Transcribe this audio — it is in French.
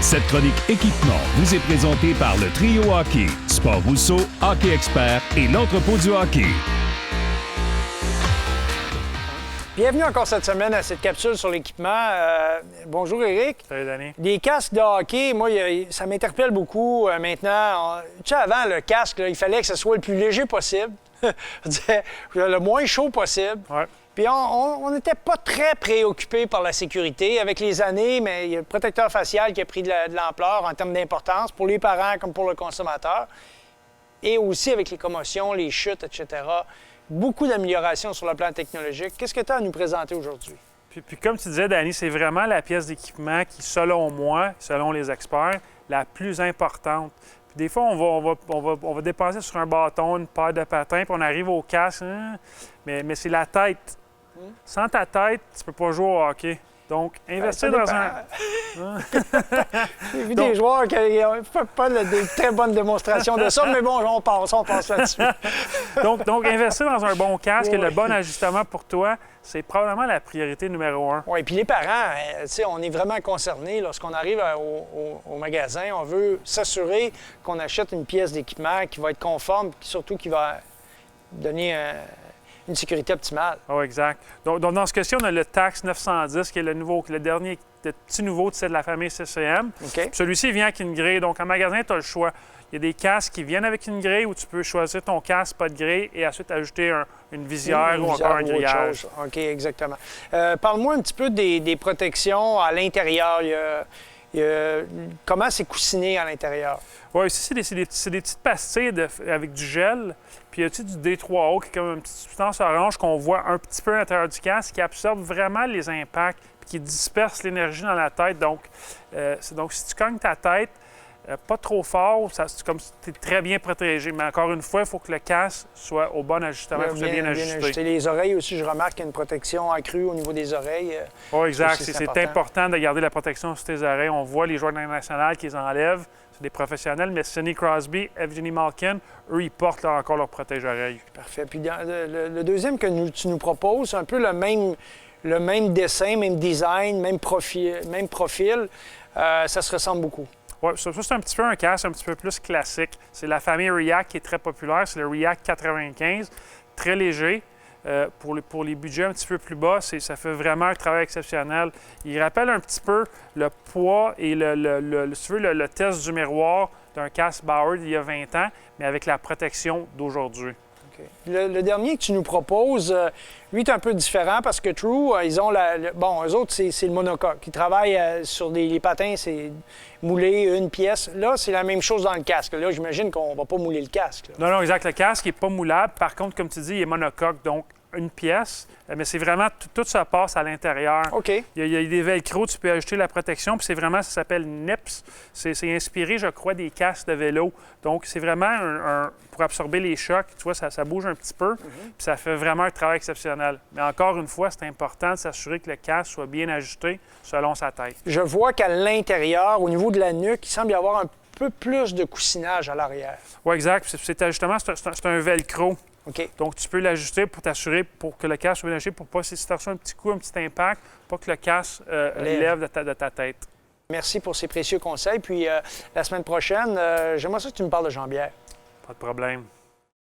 Cette chronique équipement vous est présentée par le Trio Hockey, Sport Rousseau, Hockey Expert et l'entrepôt du hockey. Bienvenue encore cette semaine à cette capsule sur l'équipement. Bonjour Éric. Salut Danny. Les casques de hockey, moi, ça m'interpelle beaucoup maintenant. Tu sais, avant, le casque, là, il fallait que ce soit le plus léger possible, le moins chaud possible. Ouais. Puis on n'était pas très préoccupé par la sécurité. Avec les années, mais il y a le protecteur facial qui a pris de l'ampleur en termes d'importance pour les parents comme pour le consommateur. Et aussi avec les commotions, les chutes, etc. Beaucoup d'améliorations sur le plan technologique. Qu'est-ce que tu as à nous présenter aujourd'hui? Puis comme tu disais, Danny, c'est vraiment la pièce d'équipement qui, selon moi, selon les experts, la plus importante. Puis des fois, on va dépenser sur un bâton, une paire de patins, puis on arrive au casque, hein? Mais c'est la tête. Sans ta tête, tu peux pas jouer au hockey. Donc, investir dans un... J'ai vu des joueurs qui n'ont pas de très bonnes démonstrations de ça, mais bon, on passe là-dessus. donc, investir dans un bon casque et le bon ajustement pour toi, c'est probablement la priorité numéro 1. Oui, puis les parents, tu sais, on est vraiment concernés. Lorsqu'on arrive au magasin, on veut s'assurer qu'on achète une pièce d'équipement qui va être conforme, puis surtout qui va donner une sécurité optimale. Oh, exact. Donc, dans ce cas-ci, on a le Tax 910, qui est le dernier, le petit nouveau de la famille CCM. OK. Celui-ci vient avec une grille. Donc, en magasin, tu as le choix. Il y a des casques qui viennent avec une grille où tu peux choisir ton casque, pas de grille, et ensuite ajouter une visière ou encore un grillage. OK, exactement. Parle-moi un petit peu des protections à l'intérieur. Comment c'est coussiné à l'intérieur? Oui, ici, c'est des petites pastilles avec du gel. Puis il y a du D3O qui est comme une petite substance orange qu'on voit un petit peu à l'intérieur du casque qui absorbe vraiment les impacts puis qui disperse l'énergie dans la tête. Donc si tu cognes ta tête, pas trop fort, c'est comme si tu es très bien protégé. Mais encore une fois, il faut que le casque soit au bon ajustement, il faut que ça soit bien ajusté. Les oreilles aussi, je remarque qu'il y a une protection accrue au niveau des oreilles. Oui, exact. C'est important de garder la protection sur tes oreilles. On voit les joueurs internationaux qui les enlèvent. C'est des professionnels, mais Sidney Crosby, Evgeny Malkin, eux, ils portent encore leur protège-oreille. Parfait. Puis le deuxième que tu nous proposes, c'est un peu le même dessin, même design, même profil. Ça se ressemble beaucoup. Oui, ça c'est un petit peu un casque un petit peu plus classique. C'est la famille React qui est très populaire. C'est le React 95, très léger. Pour les budgets un petit peu plus bas, ça fait vraiment un travail exceptionnel. Il rappelle un petit peu le poids et le test du miroir d'un casque Bauer d'il y a 20 ans, mais avec la protection d'aujourd'hui. Okay. Le dernier que tu nous proposes, lui, est un peu différent parce que True, ils ont eux autres, c'est le monocoque. Ils travaillent sur les patins, c'est mouler une pièce. Là, c'est la même chose dans le casque. Là, j'imagine qu'on ne va pas mouler le casque. Là. Non, exact. Le casque n'est pas moulable. Par contre, comme tu dis, il est monocoque, donc une pièce. Mais c'est vraiment, tout ça passe à l'intérieur. OK. Il y a des velcro, tu peux ajouter la protection. Puis c'est vraiment, ça s'appelle NIPS. C'est inspiré, je crois, des casques de vélo. Donc, c'est vraiment pour absorber les chocs. Tu vois, ça bouge un petit peu. Puis ça fait vraiment un travail exceptionnel. Mais encore une fois, c'est important de s'assurer que le casque soit bien ajusté selon sa tête. Je vois qu'à l'intérieur, au niveau de la nuque, il semble y avoir un peu plus de coussinage à l'arrière. Oui, exact. Cet ajustement, c'est un velcro. OK. Donc, tu peux l'ajuster pour t'assurer pour que le casque soit bien ajusté, pour pas, si tu reçois un petit coup, un petit impact, pas que le casque lève de ta tête. Merci pour ces précieux conseils. Puis la semaine prochaine, j'aimerais ça que tu me parles de jambière. Pas de problème.